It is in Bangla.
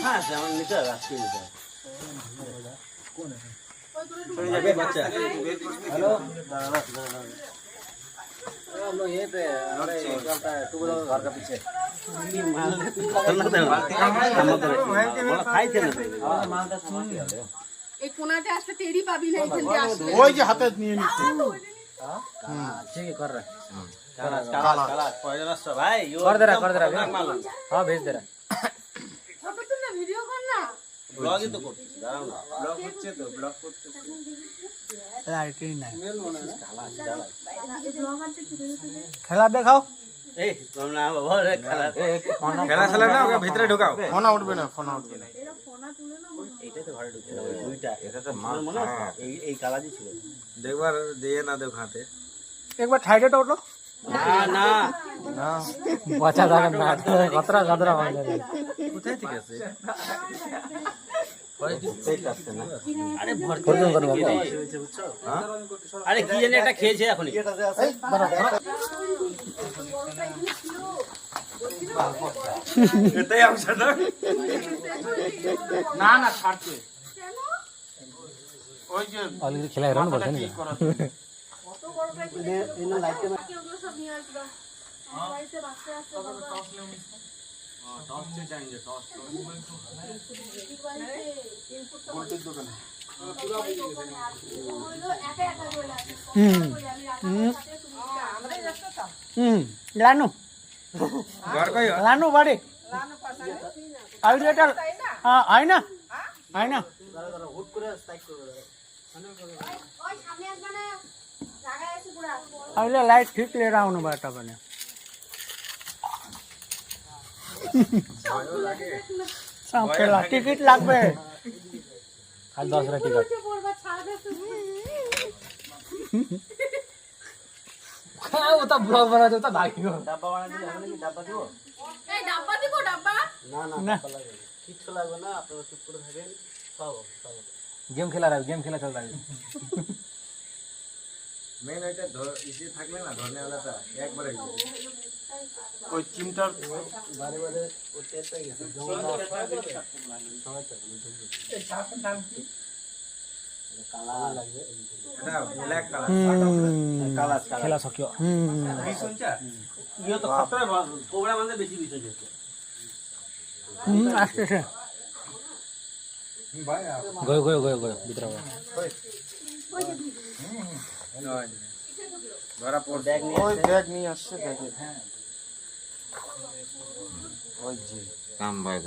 হ্যাঁ যেমন নিতে হবে আজকে নিতে হবে বাচ্চা হ্যালো हम लोग ये पे हमारे चलता है टू व्हीलर घर का पीछे खाई थे ना मालदा समाती है এই কোনাতে আসলে টেরি পাবি না এখান থেকে আসলে ওই যে হাতে নিয়ে নিচ্ছে ठीक है कर रहा काला काला काला पॉइजन है भाई कर दे रहा हां भेज दे रहा ফটো তুল না ভিডিও কর না ব্লগ ही तो করছিস দাঁড়াও না ব্লগ হচ্ছে তো ব্লগ করতে লাইটই নাই কালা কালা খেলা দেখাও এই তোমরা বাবা রে খেলা খেলা না ওকে ভিতরে ঢোকাও ফোন উঠবে না এইটা তো ঘরে ঢুকছে না দুইটা এটা তো মাল মনে আছে এই কালাজি ছিল দেখবার দিয়ে না দেখ হাতে একবার সাইডে তো ওঠো না না বাচ্চা দাঁড়ান না কতরা গাদরা হয়ে যাবে কোথায় ঠিক আছে আরে ভর্তি হয়েছে বুঝছো আরে কি জানি একটা খেয়েছে এখনই এটাই অংশ না না না ছাড়তে ওই যে অলরেডি খেলা রান বলছেন না কত বড় প্যাকেট এনে লাইটে ওগুলো সব নিয়ে আসবা বাড়িতে বাচ্চা আছে टॉस से जाएंगे टॉस ভোল্টেজ দোকানে লানু घर कोई লানু বাড়ি আইডিয়াটা হ্যাঁ আয়না আয়না হুট করে স্ট্রাইক করবে ওই সামনে আসবে না জায়গা আছে পুরা আইলে লাইট ঠিক ले रहा हूं बेटा बने সামপেলা টিকিট লাগবে খাল 10 টা টিকিট পড়বা ছাড়বে তুমি ও তো ব্লগ বানা দে তো ভাগিও ডাব্বা বানা দিলে হবে নাকি ডাব্বা দিব এই ডাব্বা দিব ডাব্বা না না ডাব্বা লাগবে কিচ্ছু লাগবে না আপনারা চুপ করে থাকেন সব गेम खेला रहा है गेम खेला चल रहा है मेन এটা ইসে থাকলে না ধরনে वालाটা একবারে ওই চিমটার বারে বারে ও টেস্টটা গেছে কালা লাগবে এটা ব্ল্যাক কালার কালা खेला सकियो শুনছা ইয়ে তো খতরা কোবরা মানে বেশি বিষয় যেত আস্তে আস্তে ভাই গয় গয় গয় গয় ভিতরে গয় ধরা পড় ব্যাগ নিয়ে ওই ব্যাগ নিয়ে আসছে ব্যাগে কাম ভাই